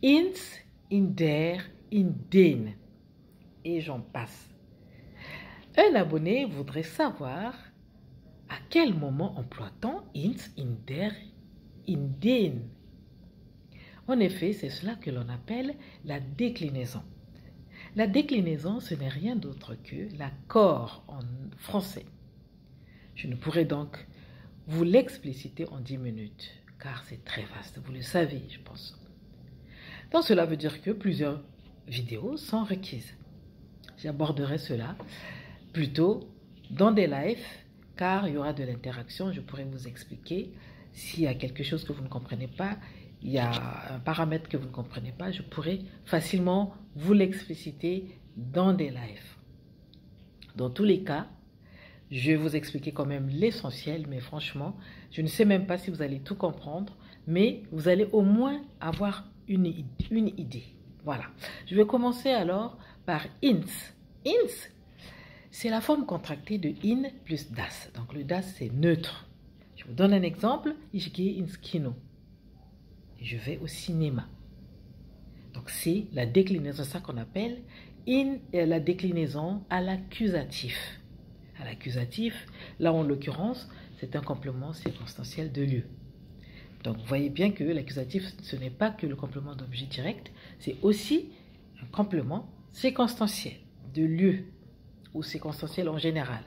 ins, in der, in den. Et j'en passe. Un abonné voudrait savoir à quel moment emploie-t-on ins, in der, in den. En effet, c'est cela que l'on appelle la déclinaison. La déclinaison, ce n'est rien d'autre que l'accord en français. Je ne pourrais donc vous l'expliciter en 10 minutes, car c'est très vaste, vous le savez, je pense. Donc cela veut dire que plusieurs vidéos sont requises. J'aborderai cela plutôt dans des lives, car il y aura de l'interaction, je pourrai vous expliquer. S'il y a quelque chose que vous ne comprenez pas, il y a un paramètre que vous ne comprenez pas, je pourrai facilement vous l'expliciter dans des lives. Dans tous les cas, je vais vous expliquer quand même l'essentiel, mais franchement, je ne sais même pas si vous allez tout comprendre, mais vous allez au moins avoir une idée. Voilà. Je vais commencer alors par ins. Ins, c'est la forme contractée de in plus das. Donc le das, c'est neutre. Je vous donne un exemple. Ich gehe ins Kino. Je vais au cinéma. Donc c'est la déclinaison, ça qu'on appelle la déclinaison à l'accusatif. À l'accusatif, là en l'occurrence, c'est un complément circonstanciel de lieu. Donc vous voyez bien que l'accusatif, ce n'est pas que le complément d'objet direct, c'est aussi un complément circonstanciel de lieu ou circonstanciel en général.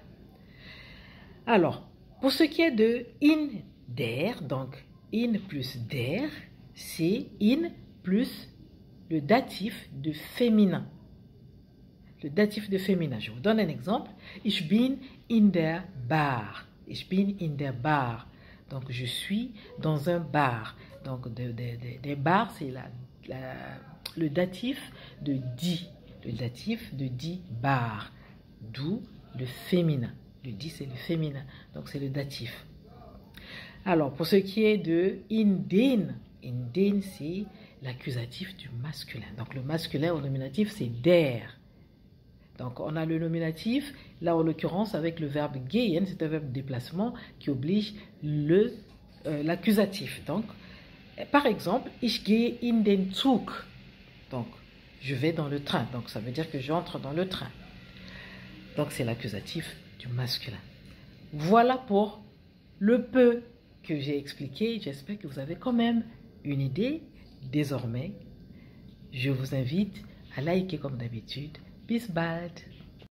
Alors, pour ce qui est de in der, donc in plus der, c'est in plus le datif de féminin. Le datif de féminin. Je vous donne un exemple. Ich bin in der Bar. Ich bin in der Bar. Donc, je suis dans un bar. Donc, des bars, c'est le datif de die. Le datif de die bar. D'où le féminin. Le die, c'est le féminin. Donc, c'est le datif. Alors, pour ce qui est de in den, c'est l'accusatif du masculin. Donc, le masculin au nominatif, c'est der. Donc, on a le nominatif, là en l'occurrence avec le verbe gehen, c'est un verbe de déplacement qui oblige l'accusatif. Donc, par exemple, ich gehe in den Zug. Donc, je vais dans le train. Donc, ça veut dire que j'entre dans le train. Donc, c'est l'accusatif du masculin. Voilà pour le peu que j'ai expliqué. J'espère que vous avez quand même une idée. Désormais, je vous invite à liker comme d'habitude. Bis bald!